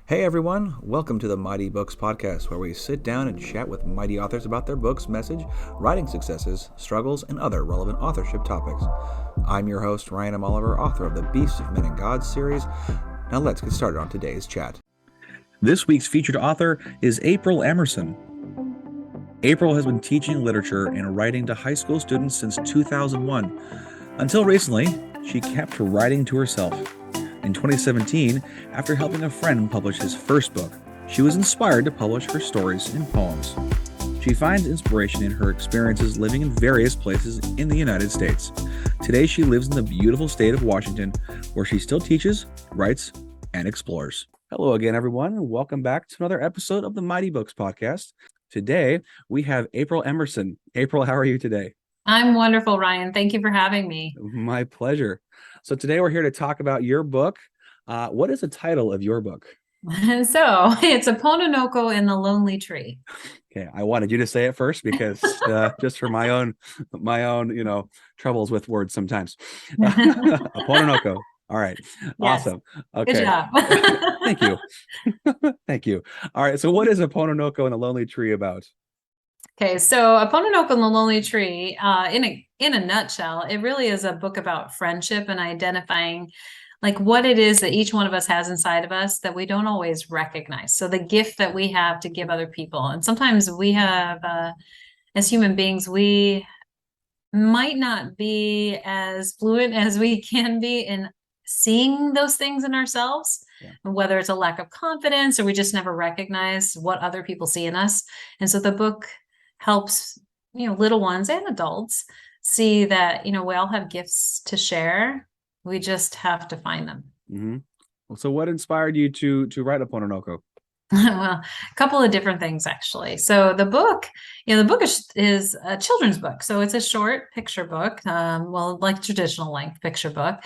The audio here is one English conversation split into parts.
Hey everyone, welcome to the Mighty Books Podcast, where we sit down and chat with mighty authors about their books, message, writing successes, struggles, and other relevant authorship topics. I'm your host, Ryan M. Oliver, author of the Beasts of Men and Gods series. Now let's get started on today's chat. This week's featured author is April Emerson. April has been teaching literature and writing to high school students since 2001. Until recently, she kept writing to herself. In 2017, after helping a friend publish his first book, she was inspired to publish her stories and poems. She finds inspiration in her experiences living in various places in the United States. Today, she lives in the beautiful state of Washington, where she still teaches, writes, and explores. Hello again, everyone. Welcome back to another episode of the Mighty Books Podcast. Today, we have April Emerson. April, how are you today? I'm wonderful, Ryan. Thank you for having me. My pleasure. So today we're here to talk about your book. What is the title of your book? So it's A Pononoko and the Lonely Tree. Okay, I wanted you to say it first because just for my own, troubles with words sometimes. A Pononoko. All right. Yes. Awesome. Okay. Good job. Thank you. Thank you. All right. So what is A Pononoko and the Lonely Tree about? Okay, so A Pononoko and the Lonely Tree, in a nutshell, it really is a book about friendship and identifying like what it is that each one of us has inside of us that we don't always recognize. So the gift that we have to give other people. And sometimes we have, as human beings, we might not be as fluent as we can be in seeing those things in ourselves, whether it's a lack of confidence or we just never recognize what other people see in us. And so the book helps, little ones and adults see that, we all have gifts to share. We just have to find them. Mm-hmm. So what inspired you to write A Pononoko? Well, a couple of different things, actually. So the book is a children's book. So it's a short picture book, like traditional length picture book.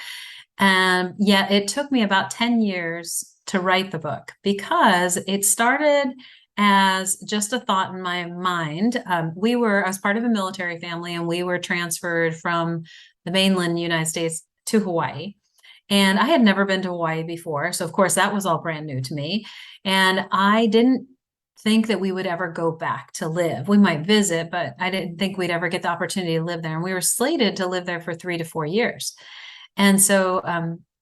And yet it took me about 10 years to write the book because it started as just a thought in my mind. I was part of a military family, and we were transferred from the mainland United States to Hawaii. And I had never been to Hawaii before. So of course that was all brand new to me. And I didn't think that we would ever go back to live. We might visit, but I didn't think we'd ever get the opportunity to live there. And we were slated to live there for 3 to 4 years. And so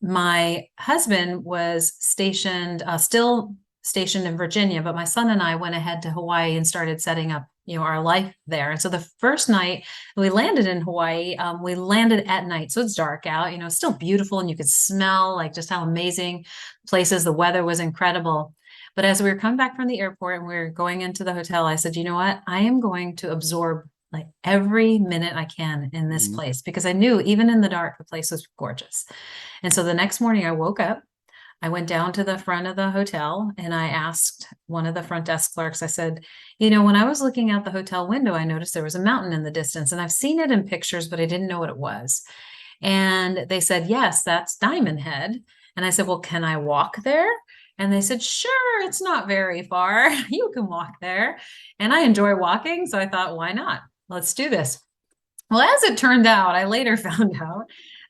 my husband was still stationed in Virginia, but my son and I went ahead to Hawaii and started setting up, our life there. And so the first night we landed in Hawaii, we landed at night. So it's dark out, it's still beautiful, and you could smell like just how amazing places. The weather was incredible. But as we were coming back from the airport and we were going into the hotel, I said, you know what? I am going to absorb like every minute I can in this place, because I knew even in the dark, the place was gorgeous. And so the next morning I woke up, I went down to the front of the hotel and I asked one of the front desk clerks, I said, when I was looking out the hotel window, I noticed there was a mountain in the distance, and I've seen it in pictures, but I didn't know what it was. And they said, yes, that's Diamond Head. And I said, well, can I walk there? And they said, sure, it's not very far. You can walk there. And I enjoy walking. So I thought, why not? Let's do this. Well, as it turned out, I later found out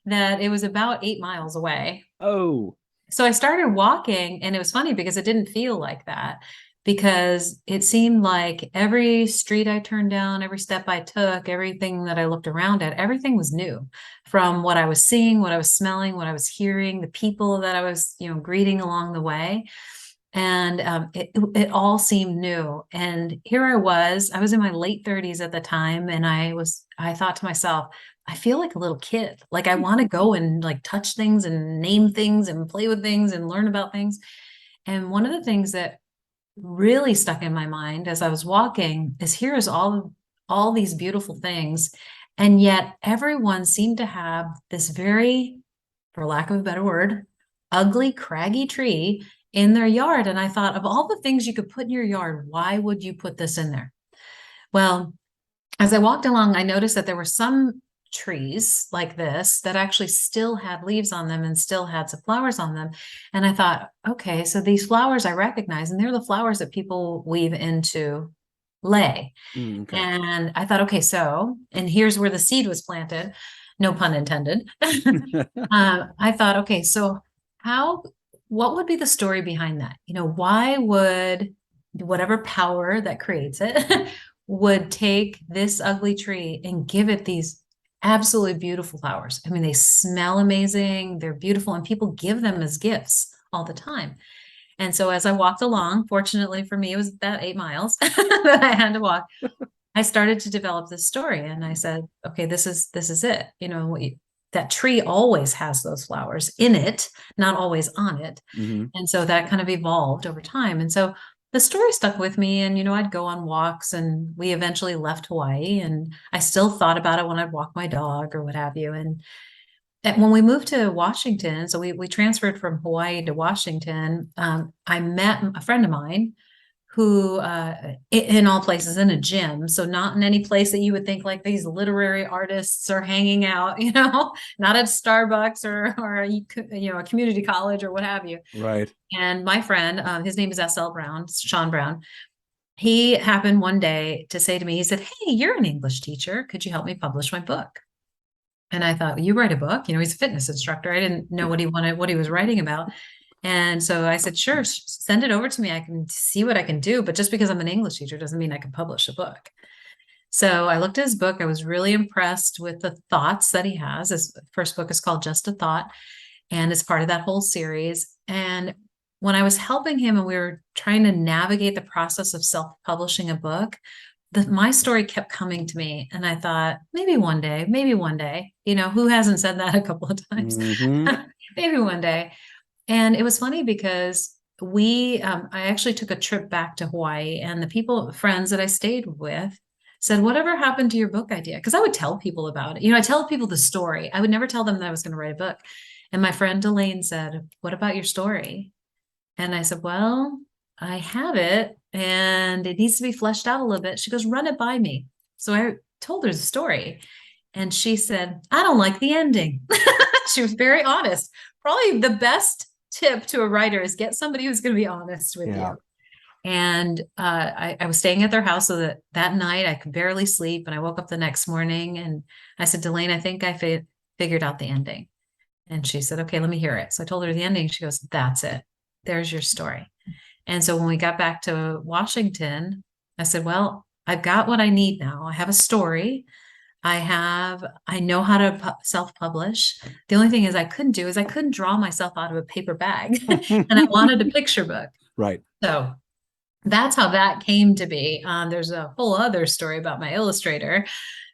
that it was about 8 miles away. Oh. So I started walking, and it was funny because it didn't feel like that, because it seemed like every street I turned down, every step I took, everything that I looked around at, everything was new, from what I was seeing, what I was smelling, what I was hearing, the people that I was, greeting along the way. And it all seemed new. And here I was in my late 30s at the time. And I thought to myself, I feel like a little kid. Like I want to go and like touch things and name things and play with things and learn about things. And one of the things that really stuck in my mind as I was walking is here's all these beautiful things. And yet everyone seemed to have this very, for lack of a better word, ugly, craggy tree in their yard. And I thought, of all the things you could put in your yard, why would you put this in there? Well, as I walked along, I noticed that there were some trees like this that actually still had leaves on them and still had some flowers on them. And I thought, okay, so these flowers I recognize, and they're the flowers that people weave into lei. Okay. And I thought, okay, and here's where the seed was planted, no pun intended. I thought, okay, so how what would be the story behind that? Why would whatever power that creates it would take this ugly tree and give it these absolutely beautiful flowers? I mean, they smell amazing, they're beautiful, and people give them as gifts all the time. And so as I walked along, fortunately for me, it was about 8 miles that I had to walk. I started to develop this story, and I said, okay, this is it. That tree always has those flowers in it, not always on it. Mm-hmm. And so that kind of evolved over time. And so the story stuck with me, and I'd go on walks, and we eventually left Hawaii, and I still thought about it when I'd walk my dog or what have you. And when we moved to Washington, so we transferred from Hawaii to Washington, I met a friend of mine who in all places in a gym, so not in any place that you would think like these literary artists are hanging out, not at Starbucks or a community college or what have you. Right. And my friend, his name is S.L. Brown, Sean Brown. He happened one day to say to me, he said, "Hey, you're an English teacher. Could you help me publish my book?" And I thought, "You write a book?" He's a fitness instructor. I didn't know what he was writing about. And so I said, "Sure, send it over to me. I can see what I can do. But just because I'm an English teacher doesn't mean I can publish a book." So I looked at his book. I was really impressed with the thoughts that he has. His first book is called Just a Thought, and it's part of that whole series. And when I was helping him and we were trying to navigate the process of self-publishing a book, my story kept coming to me. And I thought, maybe one day, who hasn't said that a couple of times? Mm-hmm. Maybe one day. And it was funny because I actually took a trip back to Hawaii, and the friends that I stayed with said, "Whatever happened to your book idea?" Because I would tell people about it. I tell people the story. I would never tell them that I was going to write a book. And my friend Elaine said, "What about your story?" And I said, "Well, I have it and it needs to be fleshed out a little bit." She goes, "Run it by me." So I told her the story, and she said, "I don't like the ending." She was very honest. Probably the best tip to a writer is get somebody who's going to be honest with you. And I was staying at their house, so that night I could barely sleep, and I woke up the next morning and I said, "Delane, I think I figured out the ending." And she said, "Okay, let me hear it." So I told her the ending. She goes, "That's it. There's your story." And so when we got back to Washington, I said, "Well, I've got what I need now. I have a story. I know how to self-publish. The only thing is I couldn't draw myself out of a paper bag and I wanted a picture book." Right. So that's how that came to be. There's a whole other story about my illustrator.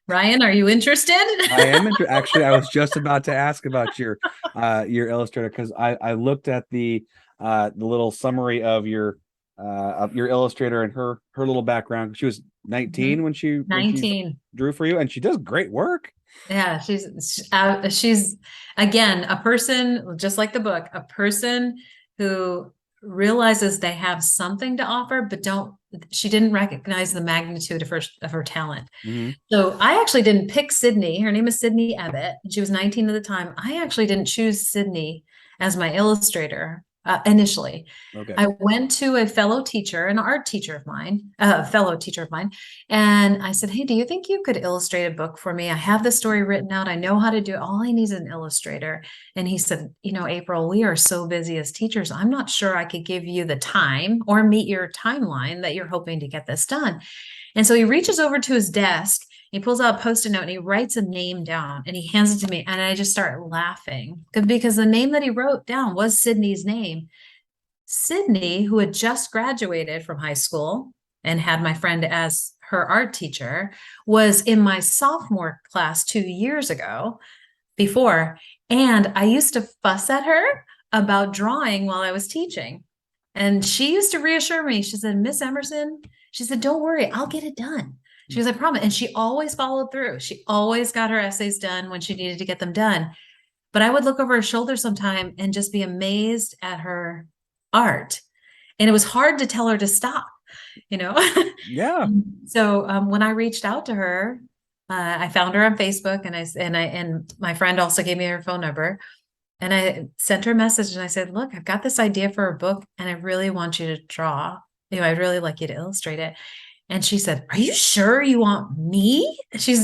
Ryan, are you interested? I am actually, I was just about to ask about your illustrator, because I looked at the little summary of your illustrator and her little background. She was 19 when she 19. drew for you, and she does great work. Yeah, she's again a person just like the book, a person who realizes they have something to offer, but she didn't recognize the magnitude of her talent. Mm-hmm. So I actually didn't pick Sydney. Her name is Sydney Abbott. She was 19 at the time. I actually didn't choose Sydney as my illustrator initially. Okay. I went to a fellow teacher, an art teacher of mine, a fellow teacher of mine, and I said, "Hey, do you think you could illustrate a book for me? I have the story written out. I know how to do it. All I need is an illustrator." And he said, "April, we are so busy as teachers. I'm not sure I could give you the time or meet your timeline that you're hoping to get this done." And so he reaches over to his desk, he pulls out a Post-it note and he writes a name down and he hands it to me. And I just start laughing because the name that he wrote down was Sydney's name. Sydney, who had just graduated from high school and had my friend as her art teacher, was in my sophomore class 2 years ago before. And I used to fuss at her about drawing while I was teaching. And she used to reassure me. She said, "Miss Emerson," she said, "don't worry, I'll get it done." She goes, "I promise." And she always followed through. She always got her essays done when she needed to get them done. But I would look over her shoulder sometime and just be amazed at her art. And it was hard to tell her to stop, Yeah. So when I reached out to her, I found her on Facebook, and my friend also gave me her phone number. And I sent her a message and I said, "Look, I've got this idea for a book and I really want you to draw. I'd really like you to illustrate it." And she said, "Are you sure you want me?" She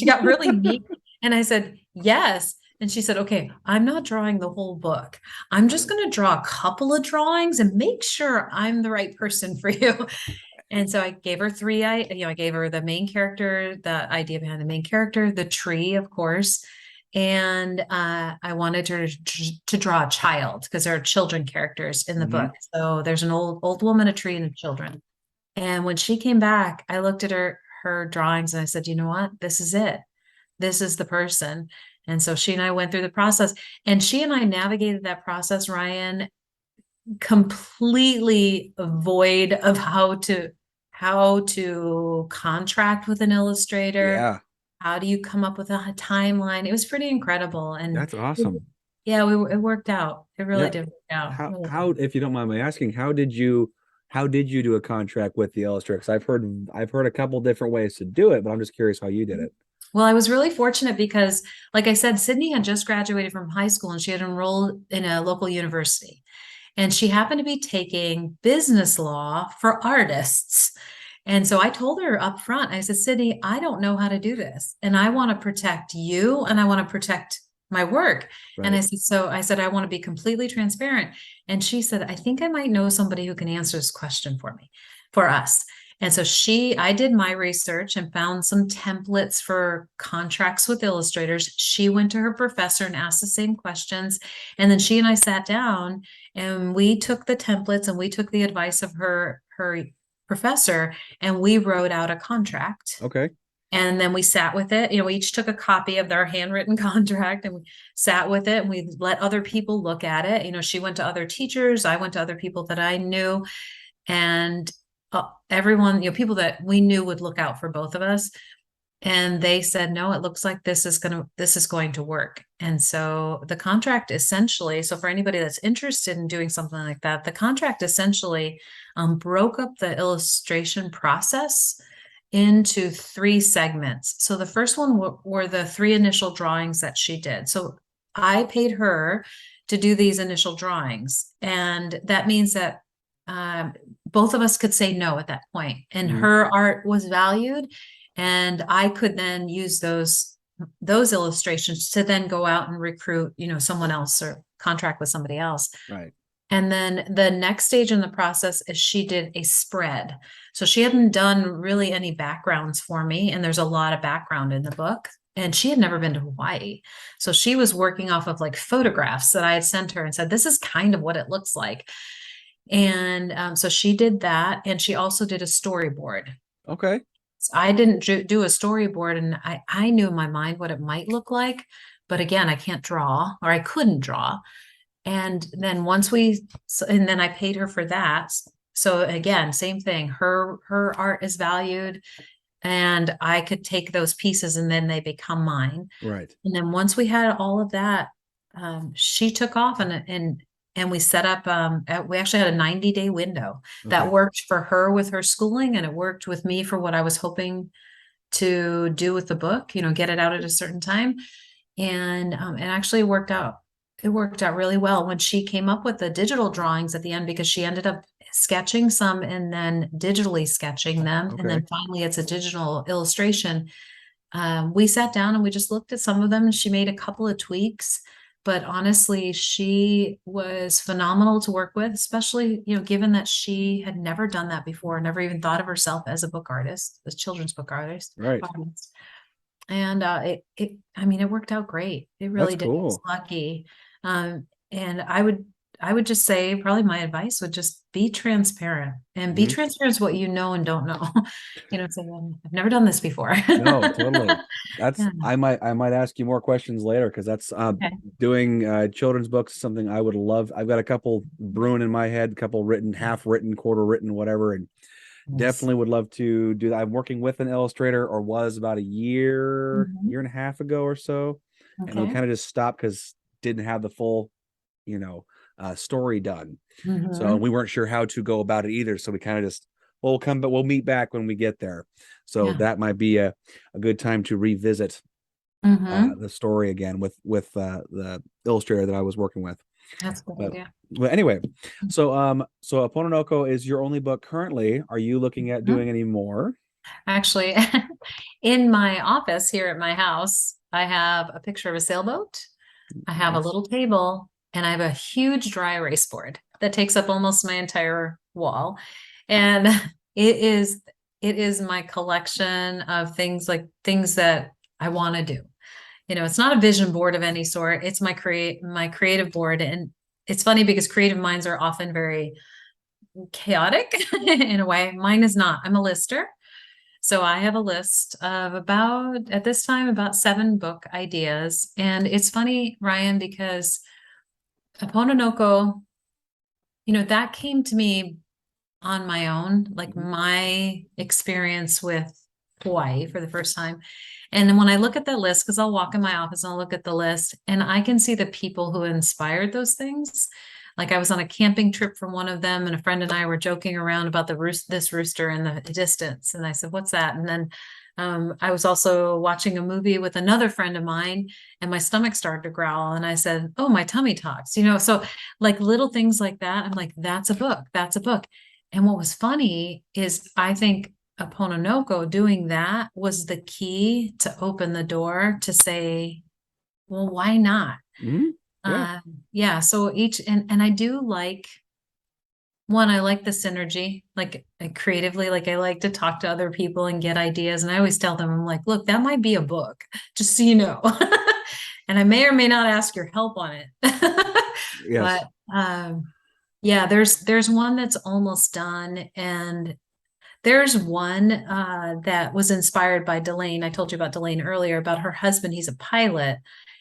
got really neat. And I said, "Yes." And she said, okay, I'm not drawing the whole book. I'm just going to draw a couple of drawings and make sure I'm the right person for you. And so I gave her I gave her the main character, the idea behind the main character, the tree, of course. And I wanted her to draw a child because there are children characters in the book. So there's an old woman, a tree, and children. And when she came back, I looked at her drawings and I said, you know what? This is it. This is the person. And so she and I went through the process, and she and I navigated that process, Ryan, completely void of how to contract with an illustrator. Yeah, How do you come up with a timeline? It was pretty incredible. And that's awesome. yeah, it worked out. It really Yeah. did work out. Really How, if you don't mind my asking, how did you do a contract with the illustrator? 'Cause I've heard a couple different ways to do it, but I'm just curious how you did it. Well, I was really fortunate because, like I said, Sydney had just graduated from high school and she had enrolled in a local university. And she happened to be taking business law for artists. And so I told her up front, I said, Sydney, I don't know how to do this. And I want to protect you and I want to protect my work. And Right. I said, I want to be completely transparent. And she said, I think I might know somebody who can answer this question for us. And so I did my research and found some templates for contracts with illustrators. She went to her professor and asked the same questions. And then she and I sat down and we took the templates and we took the advice of her professor and we wrote out a contract. Okay. And then we sat with it. We each took a copy of their handwritten contract and we sat with it and we let other people look at it. She went to other teachers, I went to other people that I knew, and everyone, people that we knew would look out for both of us. And they said, no, it looks like this is going to work. And so the contract essentially, so for anybody that's interested in doing something like that, the contract essentially broke up the illustration process into 3 segments. So the first one were the 3 initial drawings that she did. So I paid her to do these initial drawings. And that means that both of us could say no at that point. And her art was valued. And I could then use those illustrations to then go out and recruit, someone else or contract with somebody else. Right. And then the next stage in the process is she did a spread. So she hadn't done really any backgrounds for me. And there's a lot of background in the book. And she had never been to Hawaii. So she was working off of like photographs that I had sent her and said, this is kind of what it looks like. And so she did that. And she also did a storyboard. Okay. So I didn't do a storyboard, and I knew in my mind what it might look like. But again, I can't draw, or I couldn't draw. And then and then I paid her for that. So again, same thing. Her art is valued, and I could take those pieces and then they become mine. Right. And then once we had all of that, she took off and we set up, we actually had a 90-day window that Okay. worked for her with her schooling, and it worked with me for what I was hoping to do with the book, get it out at a certain time. And it actually worked out. It worked out really well when she came up with the digital drawings at the end, because she ended up sketching some and then digitally sketching them. And then Okay. finally it's a digital illustration. We sat down and we just looked at some of them, and she made a couple of tweaks. But honestly, she was phenomenal to work with, especially, given that she had never done that before, never even thought of herself as a book artist, as children's book artist. Right. And it worked out great. It That's really did. I was cool. lucky. And I would just say probably my advice would just be transparent, and be Mhm. transparent is what you know and don't know. Say, well, I've never done this before. No, totally. That's Yeah. I might ask you more questions later, because that's Okay. doing children's books is something I would love. I've got a couple brewing in my head, a couple written, half written, quarter written, whatever, and Nice. definitely would love to do that. I'm working with an illustrator, or was about a year, Mhm. year and a half ago or so, and we Okay. kind of just stopped because didn't have the full, you know, story done. So Mhm. we weren't sure how to go about it either. So we kind of just, well, we'll come, but we'll meet back when we get there. So Yeah. that might be a good time to revisit Mhm. the story again with the illustrator that I was working with. That's a good But idea. anyway, so Apononoko is your only book currently. Are you looking at Mhm. doing any more? Actually, in my office here at my house, I have a picture of a sailboat. I have a Nice. little table, and I have a huge dry erase board that takes up almost my entire wall. And it is it is my collection of things that I want to do. It's not a vision board of any sort. It's my creative board. And it's funny because creative minds are often very chaotic in a way. Mine is not. I'm a lister. So I have a list of at this time, about 7 book ideas. And it's funny, Ryan, because Apononoko, that came to me on my own, like Mhm. my experience with Hawaii for the first time. And then when I look at the list, because I'll walk in my office and I'll look at the list, and I can see the people who inspired those things. Like I was on a camping trip from one of them, and a friend and I were joking around about this rooster in the distance. And I said, "What's that?" And then I was also watching a movie with another friend of mine, and my stomach started to growl. And I said, "Oh, my tummy talks." So like little things like that. I'm like, "That's a book. That's a book." And what was funny is I think Apononoko doing that was the key to open the door to say, well, why not? Mhm. Yeah. Uh, yeah. So and I do like I like the synergy, like creatively, like I like to talk to other people and get ideas. And I always tell them, I'm like, look, that might be a book, just so you know. And I may or may not ask your help on it. Yes. But yeah, there's one that's almost done, and there's one that was inspired by Delane. I told you about Delane earlier, about her husband. He's a pilot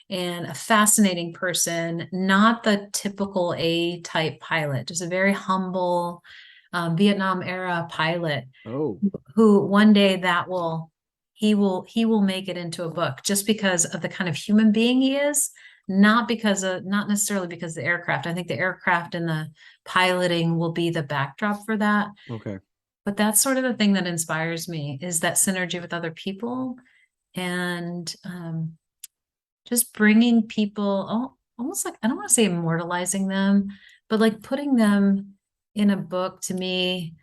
and a fascinating person, not the typical A type pilot, just a very humble Vietnam era pilot Oh. who one day he will make it into a book just because of the kind of human being he is, not necessarily because of the aircraft. I think the aircraft and the piloting will be the backdrop for that, Okay. but that's sort of the thing that inspires me, is that synergy with other people, and just bringing people, almost like, I don't want to say immortalizing them, but like putting them in a book to me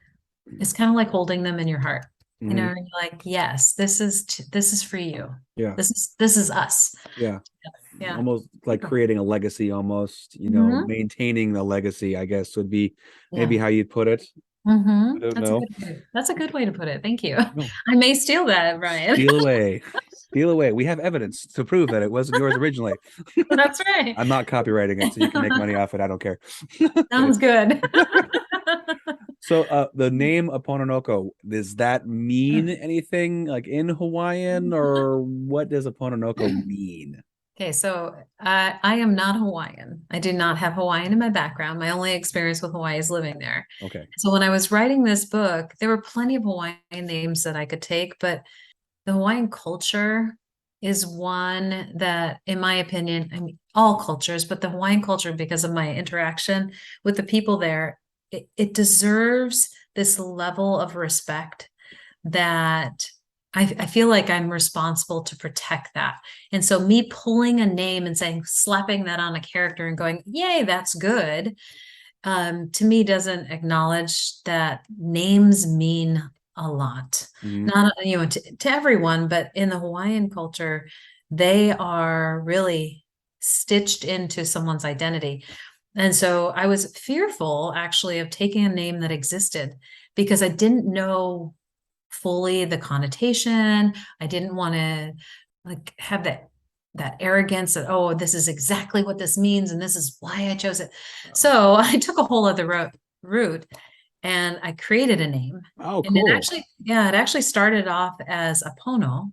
is kind of like holding them in your heart. Hmm. And you're like, yes, this is for you. Yeah. This is us. Yeah. Yeah. Almost like creating a legacy, almost, Hmm. maintaining the legacy, I guess would be maybe Yeah. how you'd put it. Hmm. I don't That's a know. good way to put it. Thank you. No. I may steal that, Brian. Steal away. Steal away. We have evidence to prove that it wasn't yours originally. That's right. I'm not copywriting it, so you can make money off it. I don't care. Sounds good. So the name Apononoko, does that mean anything like in Hawaiian, or what does Apononoko mean? Okay, so I am not Hawaiian. I do not have Hawaiian in my background. My only experience with Hawaii is living there. Okay. So when I was writing this book, there were plenty of Hawaiian names that I could take, but the Hawaiian culture is one that, in my opinion, I mean, all cultures, but the Hawaiian culture, because of my interaction with the people there, it deserves this level of respect that I feel like I'm responsible to protect that. And so me pulling a name and saying, slapping that on a character and going, yay, that's good, to me doesn't acknowledge that names mean a lot. Hmm. Not, to everyone, but in the Hawaiian culture, they are really stitched into someone's identity. And so I was fearful actually of taking a name that existed because I didn't know fully the connotation. I didn't want to like have that arrogance that, oh, this is exactly what this means and this is why I chose it. So I took a whole other route and I created a name. Oh, And it cool. actually, yeah, it actually started off as a Pono.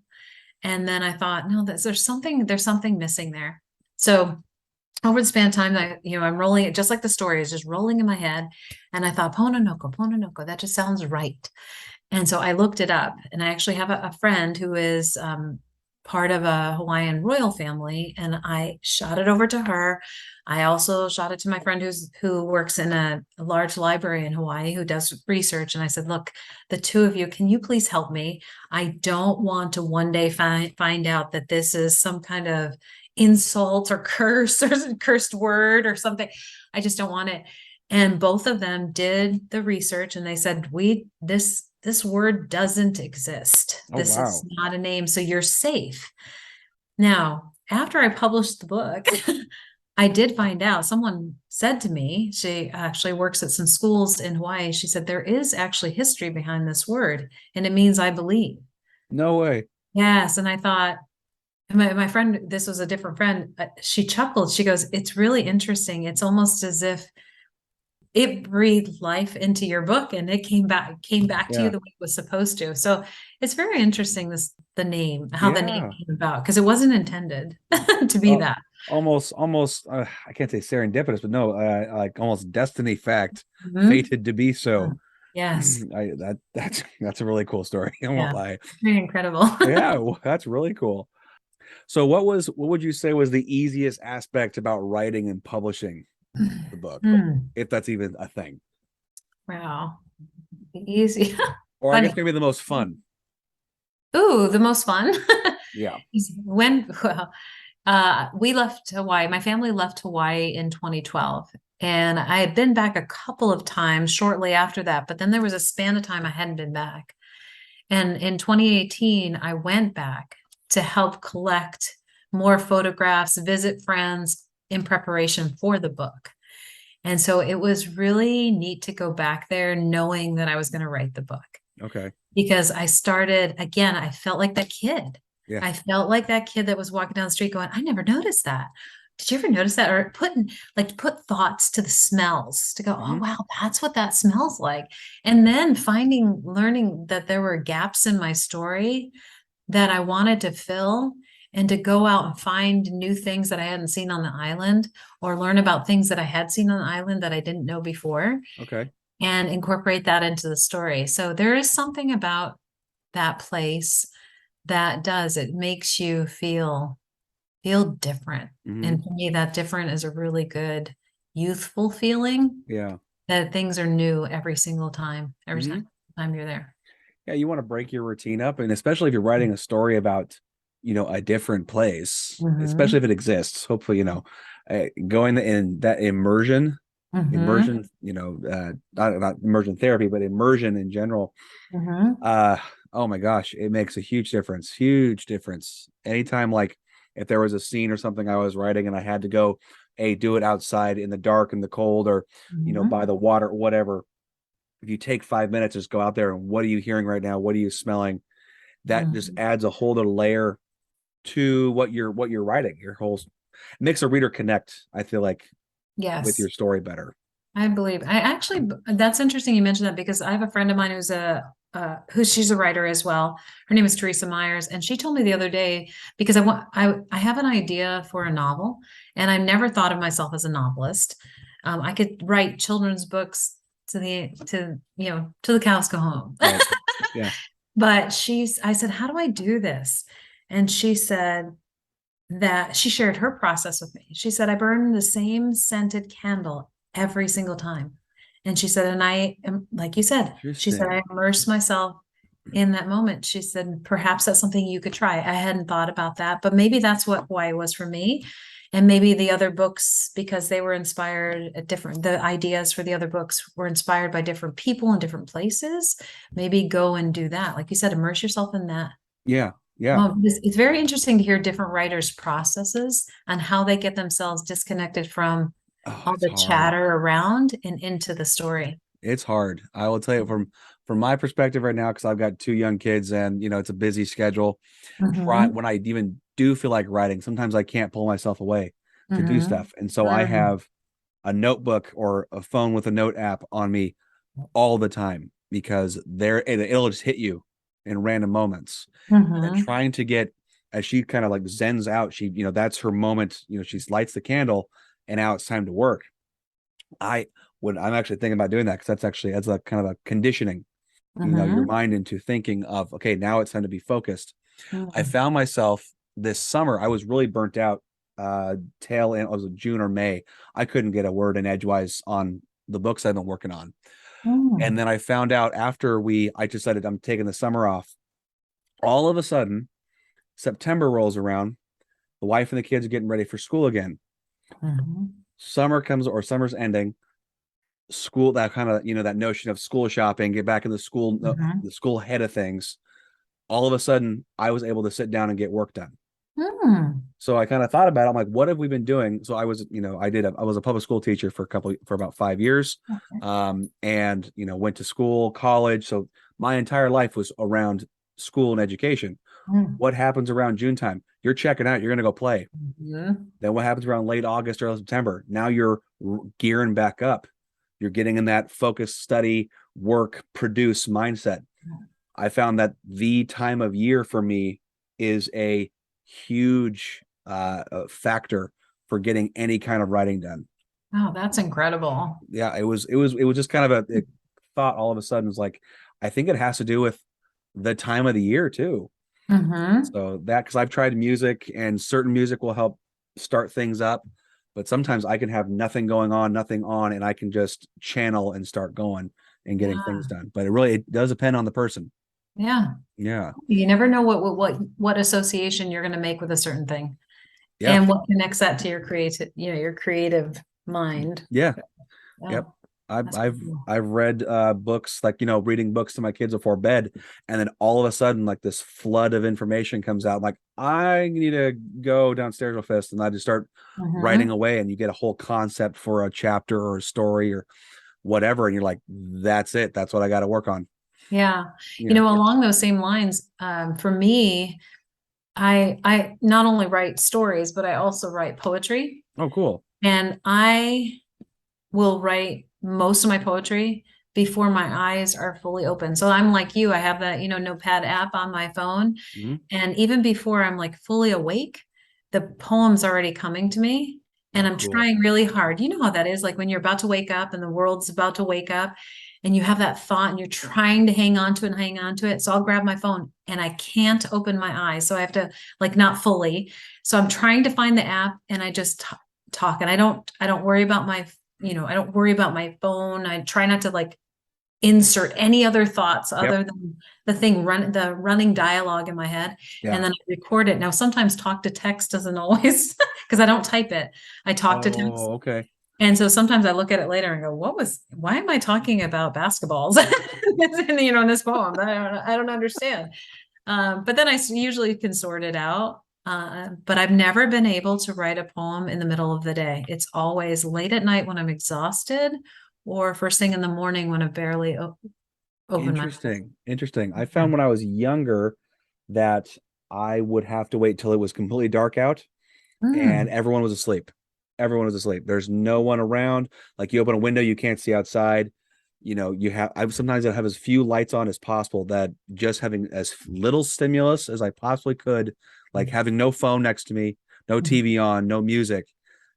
And then I thought, no, there's something missing there. So over the span of time, I'm rolling it, just like the story is just rolling in my head. And I thought, Pononoko, that just sounds right. And so I looked it up, and I actually have a friend who is part of a Hawaiian royal family, and I shot it over to her. I also shot it to my friend who works in a large library in Hawaii who does research. And I said, look, the two of you, can you please help me? I don't want to one day find out that this is some kind of insult or curse or cursed word or something. I just don't want it. And both of them did the research, and they said, this word doesn't exist. Oh, This is wow. not a name, so you're safe. Now, after I published the book, I did find out, someone said to me, she actually works at some schools in Hawaii. She said, there is actually history behind this word, and it means I believe. No way. Yes. And I thought, my friend, this was a different friend, she chuckled. She goes, it's really interesting. It's almost as if it breathed life into your book and it came back to you Yeah. the way it was supposed to. So it's very interesting, the name, how the name Yeah. came about, because it wasn't intended to be Uh, that. almost I can't say serendipitous, but no, like almost destiny fact, Mhm. fated to be so. Yes. That's a really cool story. I won't Yeah. lie. Very incredible. Yeah, that's really cool. So what would you say was the easiest aspect about writing and publishing the book, Hmm. if that's even a thing? Wow. Easy. Or I guess Funny. maybe the most fun. Ooh, the most fun. Yeah. is when well, we left Hawaii. My family left Hawaii in 2012. And I had been back a couple of times shortly after that, but then there was a span of time I hadn't been back. And in 2018, I went back to help collect more photographs, visit friends in preparation for the book. And so it was really neat to go back there knowing that I was going to write the book, Okay. because I started again, I felt like that kid. Yeah. I felt like that kid that was walking down the street going, I never noticed that. Did you ever notice that? Or put thoughts to the smells to go, oh, Hmm. wow, that's what that smells like. And then learning that there were gaps in my story that I wanted to fill, and to go out and find new things that I hadn't seen on the island, or learn about things that I had seen on the island that I didn't know before, Okay. and incorporate that into the story. So there is something about that place that it makes you feel different. Hmm. And for me, that different is a really good youthful feeling, Yeah. that things are new every Hmm. time you're there. Yeah, you want to break your routine up, and especially if you're writing a story about, a different place, especially Mm-hmm. if it exists. Hopefully, going in that Mm-hmm. immersion, not immersion therapy, but immersion in general. Mm-hmm. Uh, oh my gosh, it makes a huge difference. Huge difference. Anytime, like if there was a scene or something I was writing and I had to go, hey, do it outside in the dark and the cold, or Mm-hmm. by the water, whatever. If you take 5 minutes, just go out there and what are you hearing right now? What are you smelling? That just Mm-hmm. adds a whole other layer to what you're writing. Your whole it makes a reader connect, I feel like, with Yes. your story better. I believe. I actually, that's interesting you mentioned that, because I have a friend of mine she's a writer as well. Her name is Teresa Myers, and she told me the other day, because I have an idea for a novel, and I never thought of myself as a novelist. I could write children's books to the cows go home. Right. Yeah. But I said, how do I do this? And she said that she shared her process with me. She said, I burn the same scented candle every single time. And she said, and I am, like you said, she said, I Interesting. immerse myself in that moment. She said, perhaps that's something you could try. I hadn't thought about that, but maybe that's what Hawaii was for me. And maybe the other books, because they were inspired at the ideas for the other books were inspired by different people in different places. Maybe go and do that. Like you said, immerse yourself in that. Yeah. Yeah. Well, it's very interesting to hear different writers' processes and how they get themselves disconnected from Oh, all it's the hard. chatter around and into the story. It's hard. I will tell you from my perspective right now, because I've got two young kids and it's a busy schedule. Mm-hmm. When I even do feel like writing, sometimes I can't pull myself away to do Mm-hmm. stuff. And so I have a notebook or a phone with a note app on me all the time, because it'll just hit you in random moments. And then Mm-hmm. trying to get, as she kind of like zens out, that's her moment, she lights the candle and now it's time to work. I I'm actually thinking about doing that, because that's a kind of a conditioning, your Mm-hmm. mind into thinking of, okay, now it's time to be focused. I Mm-hmm. found myself this summer, I was really burnt out, tail end, it was June or May. I couldn't get a word in edgewise on the books I've been working on. And then I found out after I decided I'm taking the summer off, all of a sudden, September rolls around, the wife and the kids are getting ready for school again. Mm-hmm. Summer comes, or summer's ending, school, that kind of, that notion of school shopping, get back in the school, Mm-hmm. the school head of things. All of a sudden, I was able to sit down and get work done. Mm-hmm. So I kind of thought about it. I'm like, what have we been doing? So I was, I was a public school teacher for about 5 years, and went to school, college. So my entire life was around school and education. Mm. What happens around June time? You're checking out. You're going to go play. Mhm. Then what happens around late August, early September? Now you're gearing back up. You're getting in that focus, study, work, produce mindset. I found that the time of year for me is a huge factor for getting any kind of writing done. Oh, that's incredible. Yeah, it was just kind of a thought all of a sudden. It's like, I think it has to do with the time of the year too. Hmm. So that, because I've tried music and certain music will help start things up, but sometimes I can have nothing going on, nothing on, and I can just channel and start going and getting Yeah. things done. But it does depend on the person. Yeah. Yeah. You never know what association you're going to make with a certain thing Yeah. and what connects that to your creative mind. Yeah. Yeah. Yep. I've That's I've cool. I've read books, like, reading books to my kids before bed, and then all of a sudden, like, this flood of information comes out. I'm like, I need to go downstairs real fast, and I just start writing Hmm. away, and you get a whole concept for a chapter or a story or whatever, and you're like, that's it. That's what I got to work on. Yeah. Yeah. Along those same lines, for me, I not only write stories, but I also write poetry. Oh, cool. And I will write most of my poetry before my eyes are fully open. So I'm like you, I have that, notepad app on my phone. Hmm. And even before I'm like fully awake, the poem's already coming to me. And Oh, I'm cool. trying really hard. You know how that is, like when you're about to wake up and the world's about to wake up and you have that thought and you're trying to hang on to it and hang on to it. So I'll grab my phone and I can't open my eyes. So I have to, like, not fully. So I'm trying to find the app and I just talk, and I don't worry about I don't worry about my phone. I try not to like insert any other thoughts Yep. other than the running dialogue in my head, Yeah. and then I record it. Now, sometimes talk to text doesn't always, because I don't type it. I talk to text. Oh, okay. And so sometimes I look at it later and go, why am I talking about basketballs in this poem? I don't understand. But then usually can sort it out. But I've never been able to write a poem in the middle of the day. It's always late at night when I'm exhausted, or first thing in the morning when I've barely opened my eyes. Interesting. Interesting. I Yeah. found when I was younger that I would have to wait till it was completely dark out and Mm. everyone was asleep. Everyone was asleep. There's no one around. Like, you open a window, you can't see outside. I sometimes I have as few lights on as possible, that just having as little stimulus as I possibly could, like having no phone next to me, no TV on, no music.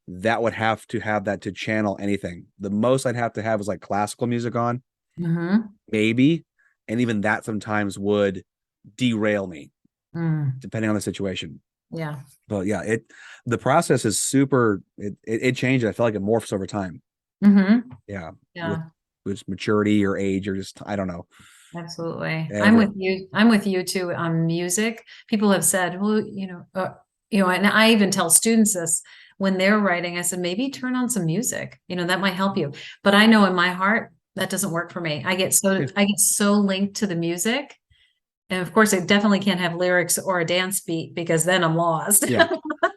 That would have to have that to channel anything. The most I'd have to have is like classical music on, Mm-hmm. maybe. And even that sometimes would derail me, Mm. depending on the situation. Yeah. But yeah, the process is super. It changed. I feel like it morphs over time. Mm-hmm. Yeah, with Yeah. maturity or age, or just, I don't know. Absolutely. I'm Ever. with you. I'm with you too on music. People have said, well, and I even tell students this when they're writing. I said, maybe turn on some music. That might help you. But I know in my heart that doesn't work for me. I get so linked to the music. And of course, it definitely can't have lyrics or a dance beat because then I'm lost. Yeah.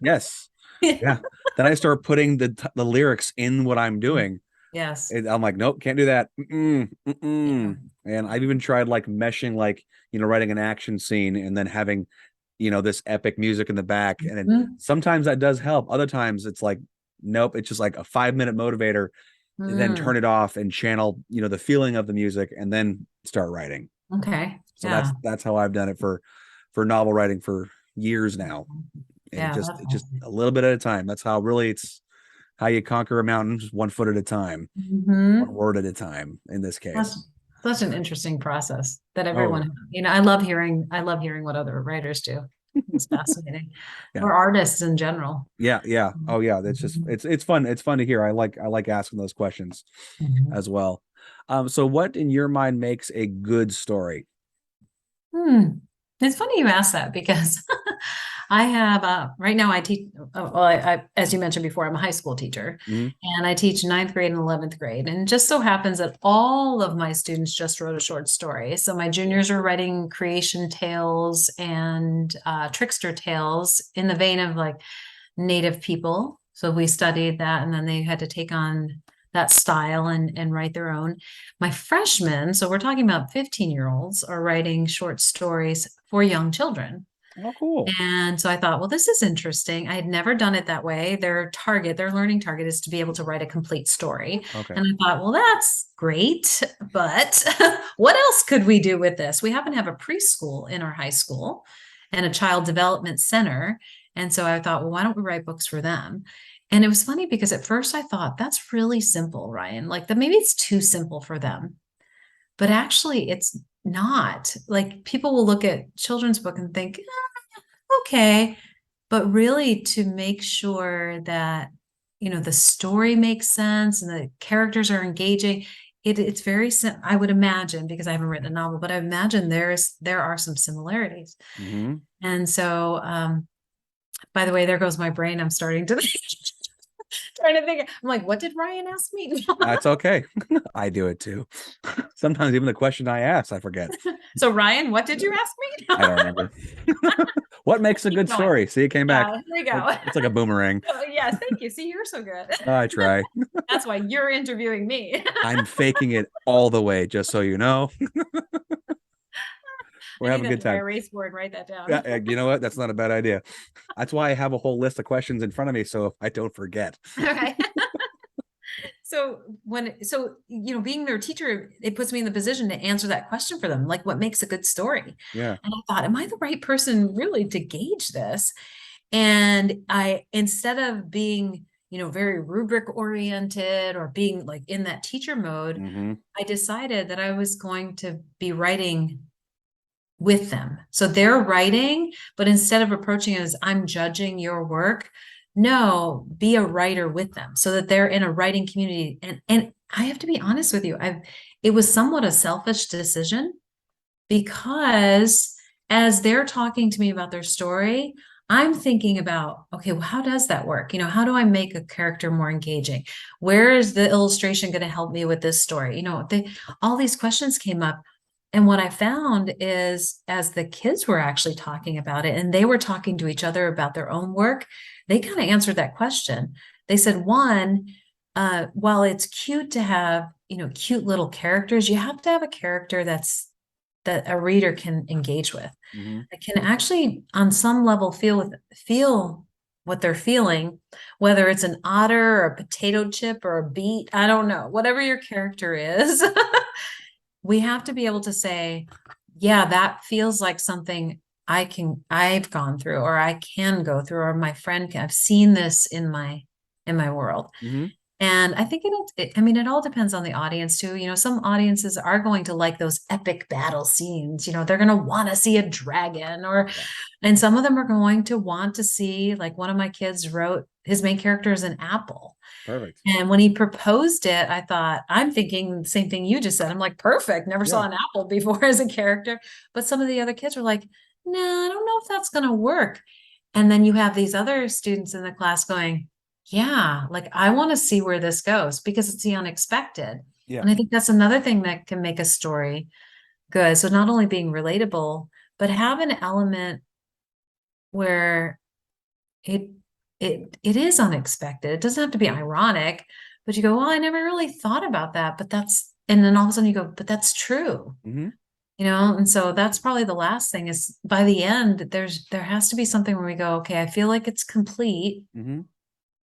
Yes. Yeah. Then I start putting the lyrics in what I'm doing. Yes. I'm like, nope, can't do that. Mm-mm, Yeah. mm-mm. And I've even tried, like, meshing, like, writing an action scene and then having, this epic music in the back. And then Mhm. sometimes that does help. Other times it's like, nope, it's just like a 5 minute motivator, and then Mm. turn it off and channel, the feeling of the music and then start writing. Okay. So Yeah. that's how I've done it for novel writing for years now. And Yeah. it's just a little bit at a time. That's how, really, it's how you conquer a mountain, just one foot at a time, one Hmm. word at a time in this Such, case. such an interesting process that Oh, everyone, I love hearing what other writers do. It's fascinating. yeah. Or artists in general. Yeah, yeah. Oh, yeah. That's just, Mhm. it's fun. It's fun to hear. I like asking those questions Mhm. as well. So what in your mind makes a good story? Hmm. It's funny you ask that because I have right now I teach. Well, as you mentioned before, I'm a high school teacher, Hmm. and I teach ninth grade and 11th grade. And it just so happens that all of my students just wrote a short story. So my juniors are writing creation tales and trickster tales in the vein of like Native people. So we studied that, and then they had to take on that style and write their own. My freshmen, so we're talking about 15-year-olds, are writing short stories for young children. Oh, cool. And so I thought, well, this is interesting. I had never done it that way. Their learning target is to be able to write a complete story. Okay. And I thought, well, that's great, but what else could we do with this? We happen to have a preschool in our high school and a child development center. And so I thought, well, why don't we write books for them? And it was funny because at first I thought that's really simple, Ryan. Like that maybe it's too simple for them. But actually it's not. Like people will look at children's book and think, okay, but really to make sure that the story makes sense and the characters are engaging, it's very I would imagine, because I haven't written a novel, but I imagine there are some similarities. Hmm. And so by the way, there goes my brain. I'm starting to trying to think. I'm like, what did Ryan ask me? That's okay. I do it too. Sometimes even the question I ask, I forget. So Ryan, what did you ask me? I don't remember. What makes a Keep good going. story? See, it came back. Yeah, here we go. It's like a boomerang. Oh, yes, thank you. See, you're so good. I try. That's why you're interviewing me. I'm faking it all the way, just so you know. I We're need having a that good for my time. erase board. Write that down. Yeah, you know what? That's not a bad idea. That's why I have a whole list of questions in front of me, so I don't forget. Okay. So being their teacher, it puts me in the position to answer that question for them, like what makes a good story. Yeah. And I thought, am I the right person really to gauge this? And instead of being, very rubric oriented or being like in that teacher mode, Hmm. I decided that I was going to be writing with them. So they're writing, but instead of approaching it as I'm judging your work, no, be a writer with them so that they're in a writing community. And I have to be honest with you, it was somewhat a selfish decision because as they're talking to me about their story, I'm thinking about, okay, well, how does that work? How do I make a character more engaging? Where is the illustration going to help me with this story? All these questions came up. And what I found is as the kids were actually talking about it and they were talking to each other about their own work, they kind of answered that question. They said, one, while it's cute to have, cute little characters, you have to have a character that a reader can engage with. Hmm. I can actually, on some level, feel what they're feeling, whether it's an otter or a potato chip or a beet. I don't know, whatever your character is. We have to be able to say, yeah, that feels like something I've gone through, or I can go through, or my friend I've seen this in my world. Hmm. And I think it all depends on the audience too. Some audiences are going to like those epic battle scenes. They're going to want to see a dragon Yeah. and some of them are going to want to see, like one of my kids wrote, his main character is an apple. Perfect. And when he proposed it, I thought, I'm thinking the same thing you just said. I'm like, perfect. Never saw Yeah. an apple before as a character. But some of the other kids were like, no, I don't know if that's going to work. And then you have these other students in the class going, yeah, like I want to see where this goes because it's the unexpected. Yeah. And I think that's another thing that can make a story good. So not only being relatable, but have an element where it it is unexpected. It doesn't have to be ironic, but you go, well, I never really thought about that, but and then all of a sudden you go, but that's true, Hmm. and so that's probably the last thing is by the end, there has to be something where we go, okay, I feel like it's complete Hmm.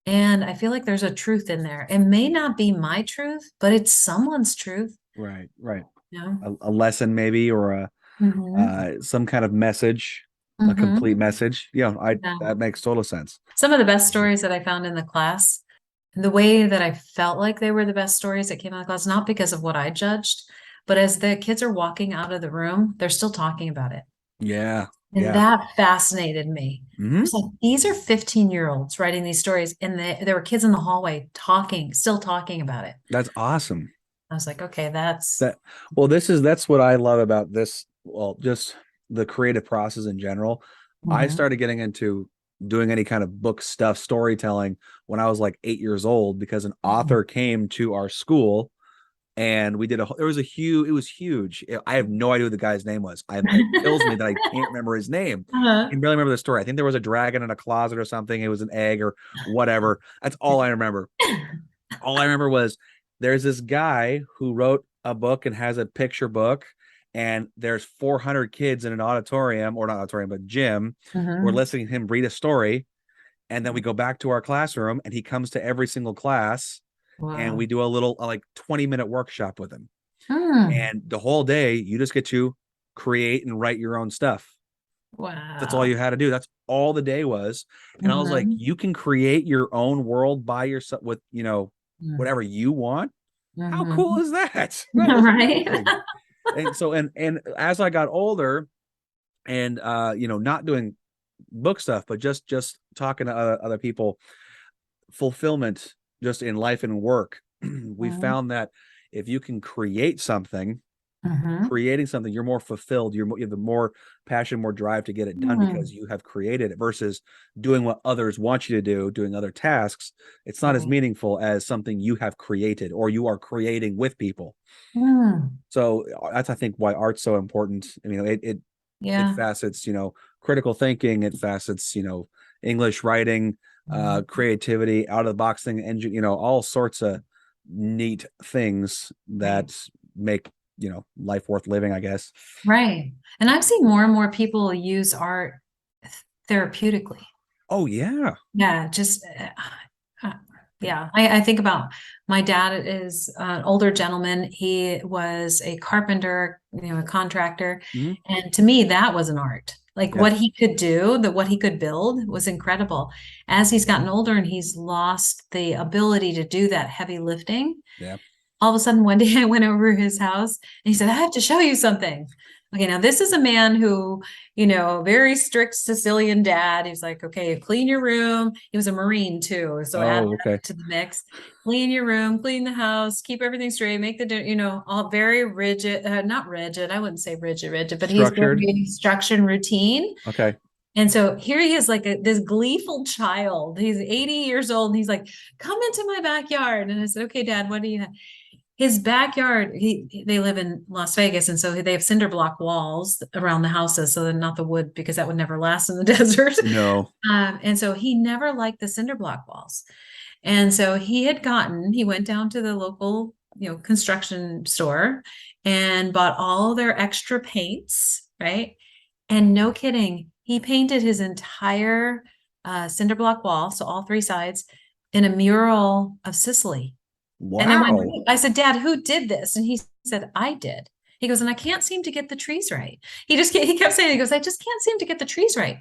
and I feel like there's a truth in there. It may not be my truth, but it's someone's truth, Right. Right. you know? A lesson maybe, or Mm-hmm. some kind of message, a complete Mm-hmm. message. Yeah. That makes total sense. Some of the best stories that I found in the class, the way that I felt like they were the best stories that came out of the class, not because of what I judged, but as the kids are walking out of the room, they're still talking about it. Yeah. And Yeah. that fascinated me. I Hmm. was like, these are 15-year-olds writing these stories, and there were kids in the hallway still talking about it. That's awesome. I was like, okay, That well, that's what I love about this. Well, just the creative process in general. I Mhm. started getting into doing any kind of book stuff, storytelling when I was like 8 years old because an author came to our school and we did there was a huge, it was huge. I have no idea who the guy's name was. It kills me that I can't remember his name. I Uh-huh. can barely remember the story. I think there was a dragon in a closet or something. It was an egg or whatever. That's all I remember. All I remember was there's this guy who wrote a book and has a picture book, and there's 400 kids in an auditorium, or not auditorium, but gym. We're Mhm. listening to him read a story, and then we go back to our classroom, and he comes to every single class, and we Wow. do a little like 20-minute workshop with him. Mm. And the whole day, you just get to create and write your own stuff. That's all Wow. you had to do. That's all the day was. And I was like, Mhm. you can create your own world by yourself with, whatever you want. How cool Mhm. is that? That is Right? amazing. And so, and as I got older and, not doing book stuff, but just talking to other people, fulfillment just in life and work, we Mhm. found that if you can Mhm. creating something, you're more fulfilled. You have the more passion, more drive to get it done because Mm. you have created it versus doing what others want you to do, doing other tasks. It's not as Right. meaningful as something you have created or you are creating with people. Mm. So that's, I think, why art's so important. I mean, it Yeah. facets, critical thinking, it facets, English writing, Mhm. creativity, out of the box thing, engine, all sorts of neat things Right. that make, life worth living, I guess. Right. And I've seen more and more people use art therapeutically. Oh yeah. Yeah, just uh, yeah. I think about my dad is an older gentleman. He was a carpenter, a contractor, Mhm. and to me, that was an art. Like Yeah. what he could do, what he could build was incredible. As he's gotten older and he's lost the ability to do that heavy lifting, Yeah. all of a sudden one day I went over his house and he said, I have to show you something. Okay, now this is a man who, very strict Sicilian dad. He was like, okay, clean your room. He was a Marine too. So add Oh, okay. that to the mix. Clean your room, clean the house, keep everything straight, make all very rigid, not rigid. I wouldn't say rigid, but he's Structured. very structured routine. Okay. And so here he is, like this gleeful child. He's 80 years old. And he's like, come into my backyard. And I said, okay, Dad, what do you have? His backyard, they live in Las Vegas, and so they have cinder block walls around the houses, so they're not the wood because that would never last in the desert. No. And so he never liked the cinder block walls. And so he went down to the local, construction store and bought all their extra paints, right? And no kidding, he painted his entire cinder block wall, so all three sides, in a mural of Sicily. And Wow. I said, Dad, who did this? And he said, I did. He goes, and I can't seem to get the trees right. He kept saying, he goes, I just can't seem to get the trees right.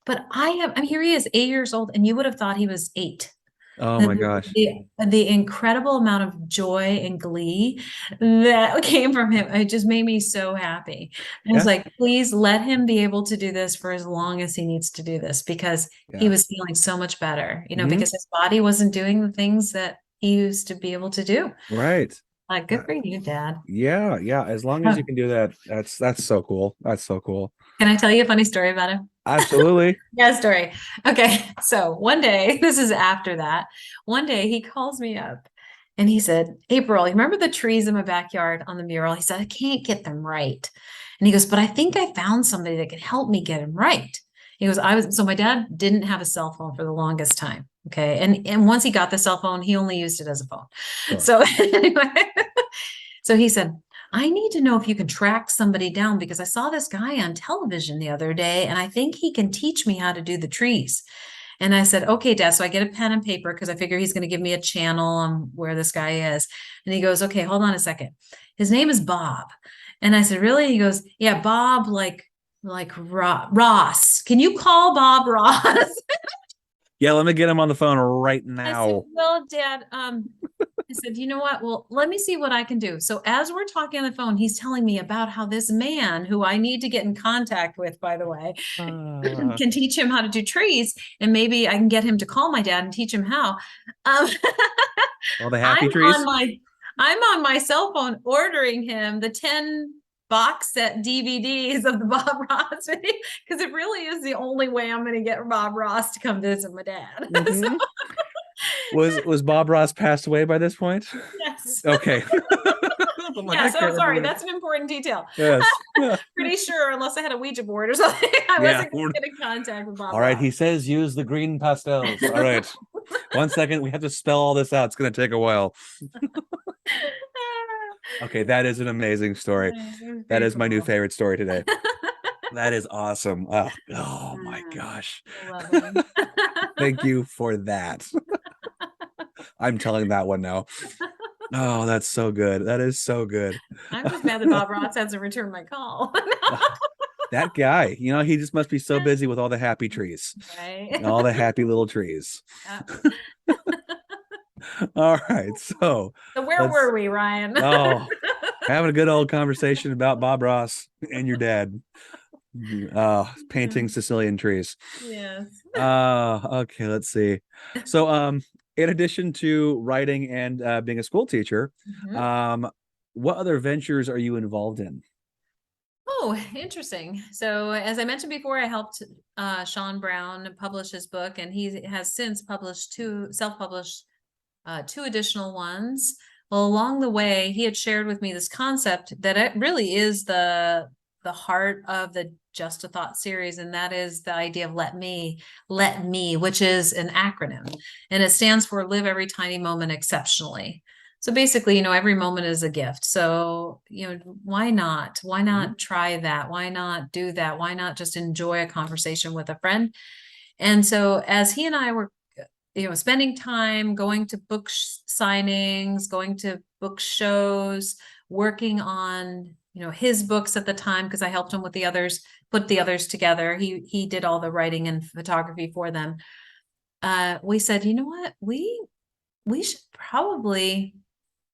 But I mean, here he is, 8 years old, and you would have thought he was eight. Oh The, my gosh. the incredible amount of joy and glee that came from him, it just made me so happy. I was Yeah. like, please let him be able to do this for as long as he needs to do this because he Yeah. was feeling so much better, Hmm. because his body wasn't doing the things that he used to be able to do. Right. Good for you, Dad. Yeah. Yeah. As long as you Oh, can do that, that's so cool. That's so cool. can I tell you a funny story about him? Absolutely. Yeah, story. Okay. So one day, this is after that. One day he calls me up and he said, April, you remember the trees in my backyard on the mural? He said, I can't get them right. And he goes, but I think I found somebody that could help me get them right. He goes, so my dad didn't have a cell phone for the longest time. Okay. And once he got the cell phone, he only used it as a phone. Sure. So anyway, so he said, I need to know if you can track somebody down because I saw this guy on television the other day and I think he can teach me how to do the trees. And I said, okay, Dad. So I get a pen and paper because I figure he's going to give me a channel on where this guy is. And he goes, okay, hold on a second. His name is Bob. And I said, really? He goes, yeah, Bob, like Ross. Can you call Bob Ross? Yeah. Let me get him on the phone right I said, now. well, Dad, I said, you know what? Well, let me see what I can do. So as we're talking on the phone, he's telling me about how this man who I need to get in contact with, by the way, Uh, can teach him how to do trees. And maybe I can get him to call my dad and teach him how. Um, all the happy I'm on trees. my I'm on my cell phone ordering him the 10 box set DVDs of the Bob Ross video, because it really is the only way I'm going to get Bob Ross to come visit my dad. Mm-hmm. So, Was Bob Ross passed away by this point? yes. Okay. I'm like, Yeah, I so can't sorry, remember. that's an important detail. Yes. Pretty sure, unless I had a Ouija board or something, I Yeah. wasn't going to get in contact with Bob All right. Ross. He says use the green pastels. All right. 1 second. We have to spell all this out. It's going to take a while. Okay. That is an amazing story. That Very is my new cool. favorite story today. That is awesome. Oh my gosh. Love him. Thank you for that. I'm telling that one now. Oh, that's so good. That is so good. I'm just mad that Bob Ross hasn't returned my call. That guy, he just must be so busy with all the happy trees, Right. all the happy little trees. Yeah. All right. So Where were we, Ryan? oh, having a good old conversation about Bob Ross and your dad. Painting Sicilian trees. Yes. Okay, let's see. So, in addition to writing and being a school teacher, what other ventures are you involved in? Oh, interesting. So, as I mentioned before, I helped Sean Brown publish his book, and he has since published self-published two additional ones. Well, along the way, he had shared with me this concept that it really is the heart of the Just a Thought series, and that is the idea of let me, which is an acronym, and it stands for live every tiny moment exceptionally. So basically, every moment is a gift. So, why not? Why not try that? Why not do that? Why not just enjoy a conversation with a friend? And so as he and I were spending time going to book signings, going to book shows, working on, his books at the time, because I helped him with the others, put the others together. He did all the writing and photography for them. We said, you know what, we should probably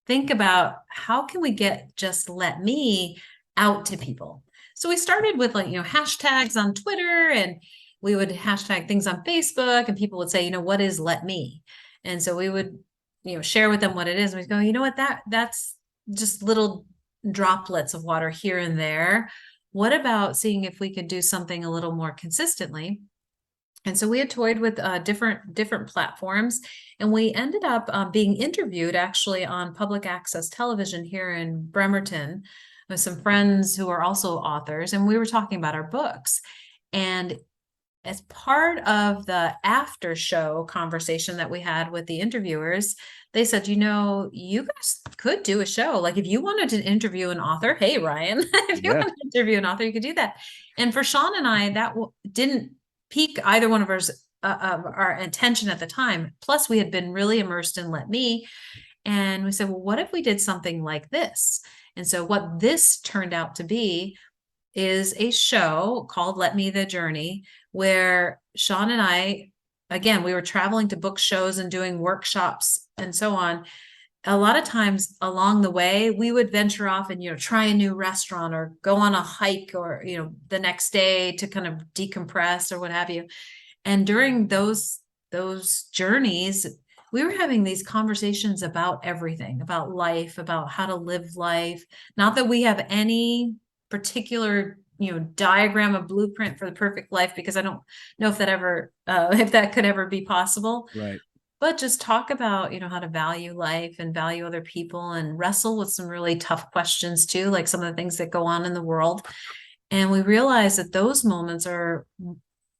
think about how can we get just let me out to people. So we started with hashtags on Twitter, and we would hashtag things on Facebook, and people would say, what is let me? And so we would, share with them what it is. And we go, you know what, that's just little droplets of water here and there. What about seeing if we could do something a little more consistently? And so we had toyed with different platforms, and we ended up being interviewed actually on public access television here in Bremerton with some friends who are also authors, and we were talking about our books. And as part of the after show conversation that we had with the interviewers, they said, you guys could do a show. Like if you wanted to interview an author, hey, Ryan, if you wanted to interview an author, you could do that. And for Sean and I, that didn't pique either one of our attention at the time. Plus, we had been really immersed in Let Me. And we said, well, what if we did something like this? And so what this turned out to be is a show called Let Me the Journey, where Sean and I, again, we were traveling to book shows and doing workshops and so on. A lot of times along the way, we would venture off and, try a new restaurant or go on a hike or, the next day to kind of decompress or what have you. And during those journeys, we were having these conversations about everything, about life, about how to live life. Not that we have any particular diagram, a blueprint for the perfect life, because I don't know if that could ever be possible, right? But just talk about how to value life and value other people and wrestle with some really tough questions too, like some of the things that go on in the world. And we realize that those moments are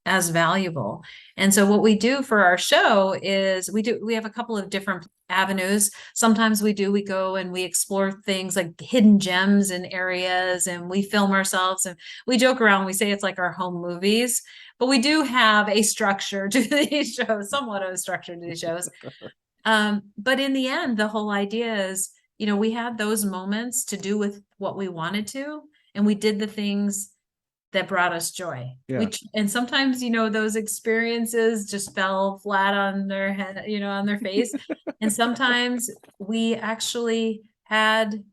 as valuable. And so what we do for our show is we have a couple of different avenues. Sometimes we go and we explore things like hidden gems in areas, and we film ourselves and we joke around. We say it's like our home movies, but we do have a structure to these shows, somewhat of a structure to these shows. But in the end, the whole idea is, we had those moments to do with what we wanted to, and we did the things that brought us joy. Yeah. And sometimes, those experiences just fell flat on their head, on their face. And sometimes we actually had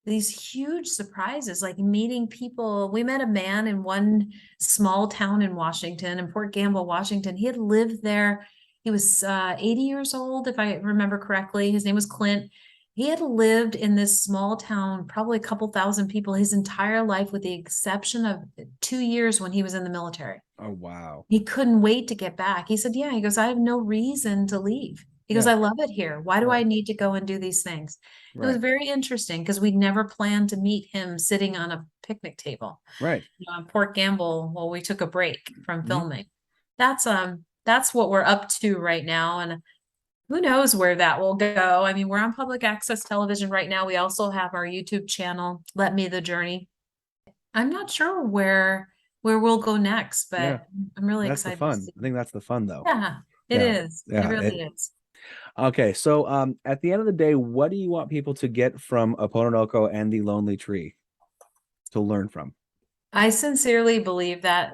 these huge surprises, like meeting people. We met a man in one small town in Washington, in Port Gamble, Washington. He had lived there. He was 80 years old, if I remember correctly. His name was Clint. He had lived in this small town, probably a couple thousand people, his entire life, with the exception of 2 years when he was in the military. Oh, wow. He couldn't wait to get back. He said, yeah, he goes, I have no reason to leave. He goes, Yeah. I love it here. Why do Right. I need to go and do these things? It was Right. very interesting because we never planned to meet him sitting on a picnic table, Right. on Port Gamble while we took a break from Hmm. filming. That's what we're up to right now. And who knows where that will go. I mean, we're on public access television right now. We also have our YouTube channel, Let Me the Journey. I'm not sure where we'll go next, Yeah. but I'm really That's the excited to fun. see. I think that's the fun though. Yeah, it Yeah. is. It Yeah. really is. Okay. So at the end of the day, what do you want people to get from Apononoko and the Lonely Tree to learn from? I sincerely believe that,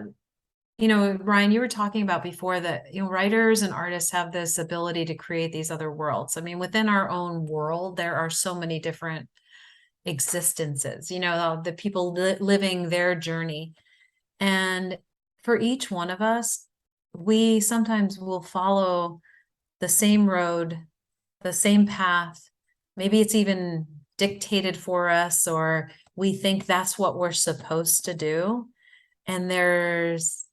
Ryan, you were talking about before that, writers and artists have this ability to create these other worlds. I mean, within our own world, there are so many different existences, the people living their journey. And for each one of us, we sometimes will follow the same road, the same path. Maybe it's even dictated for us, or we think that's what we're supposed to do. And there's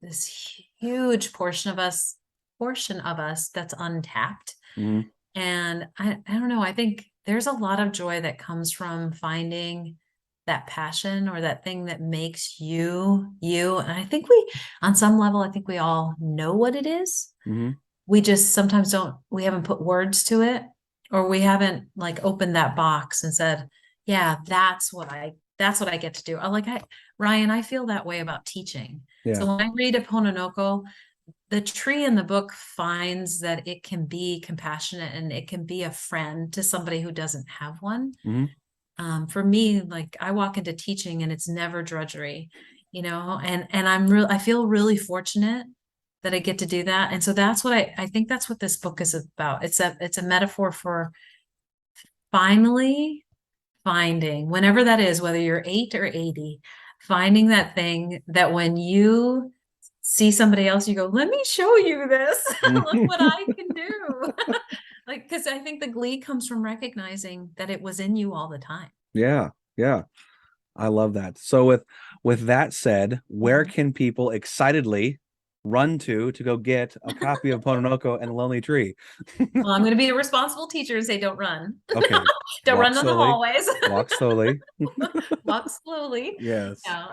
this huge portion of us that's untapped. Hmm. And I don't know, I think there's a lot of joy that comes from finding that passion or that thing that makes you you. And I think on some level, I think we all know what it is. Hmm. We just sometimes we haven't put words to it, or we haven't like opened that box and said, yeah, that's what I get to do. Ryan, I feel that way about teaching. Yeah. So when I read a Pononoko, the tree in the book finds that it can be compassionate and it can be a friend to somebody who doesn't have one. Hmm. For me, like I walk into teaching and it's never drudgery, and I feel really fortunate that I get to do that. And so that's what I think that's what this book is about. It's a metaphor for finally finding, whenever that is, whether you're 8 or 80, finding that thing that when you see somebody else, you go, let me show you this. Look what I can do. Like, because I think the glee comes from recognizing that it was in you all the time. Yeah. Yeah. I love that. So with that said, where can people excitedly run to go get a copy of Pononoko and the Lonely Tree? Well, I'm going to be a responsible teacher and say, don't run. Okay. Don't Walk run down the slowly. hallways. Walk slowly. Walk slowly. Yes. No.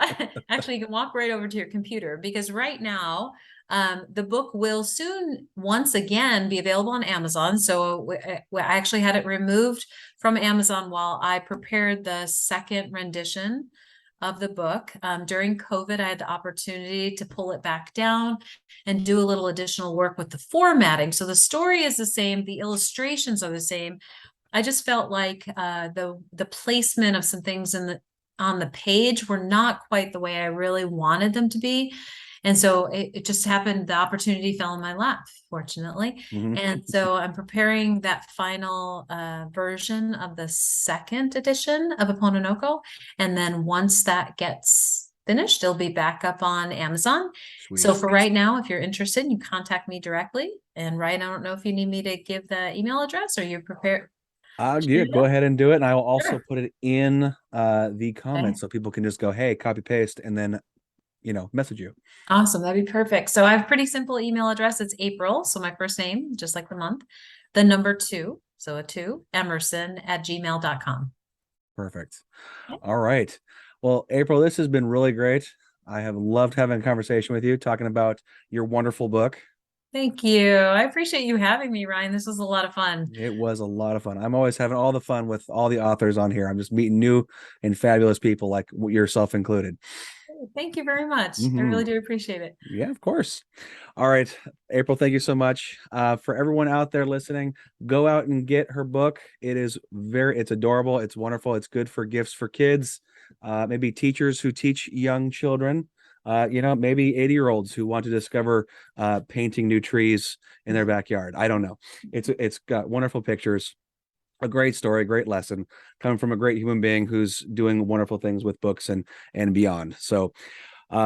Actually, you can walk right over to your computer because right now, the book will soon once again be available on Amazon. So I actually had it removed from Amazon while I prepared the second rendition of the book. During COVID, I had the opportunity to pull it back down and do a little additional work with the formatting. So the story is the same, the illustrations are the same. I just felt like the placement of some things on the page were not quite the way I really wanted them to be. And so it just happened, the opportunity fell in my lap, fortunately. Hmm. And so I'm preparing that final version of the second edition of Apononoko. And then once that gets finished, it'll be back up on Amazon. So Sweet. for right now, if you're interested, you contact me directly. And Ryan, I don't know if you need me to give the email address or you're prepared. Yeah, go ahead and do it. And I will also Sure. put it in the Okay. comments so people can just go, hey, copy paste, and then message you. Awesome. That'd be perfect. So I have a pretty simple email address. It's April. So my first name, just like the month, the number two. So a two, Emerson@gmail.com. Perfect. All right. Well, April, this has been really great. I have loved having a conversation with you, talking about your wonderful book. Thank you. I appreciate you having me, Ryan. This was a lot of fun. It was a lot of fun. I'm always having all the fun with all the authors on here. I'm just meeting new and fabulous people like yourself included. Thank you very much. I Hmm. really do appreciate it. Yeah, of course. All right, April, thank you so much. For everyone out there listening, go out and get her book. It's adorable. It's wonderful. It's good for gifts for kids, maybe teachers who teach young children, maybe 80-year-olds who want to discover painting new trees in their backyard. I don't know. It's got wonderful pictures, a great story, great lesson coming from a great human being who's doing wonderful things with books and beyond. So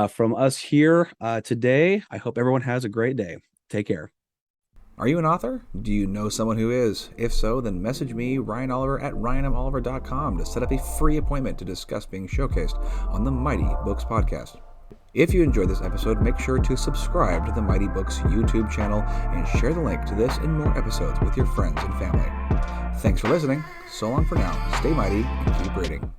from us here today, I hope everyone has a great day. Take care. Are you an author? Do you know someone who is? If so, then message me, Ryan Oliver, at ryanmoliver.com to set up a free appointment to discuss being showcased on the Mighty Books podcast. If you enjoyed this episode, make sure to subscribe to the Mighty Books YouTube channel and share the link to this and more episodes with your friends and family. Thanks for listening. So long for now. Stay mighty and keep reading.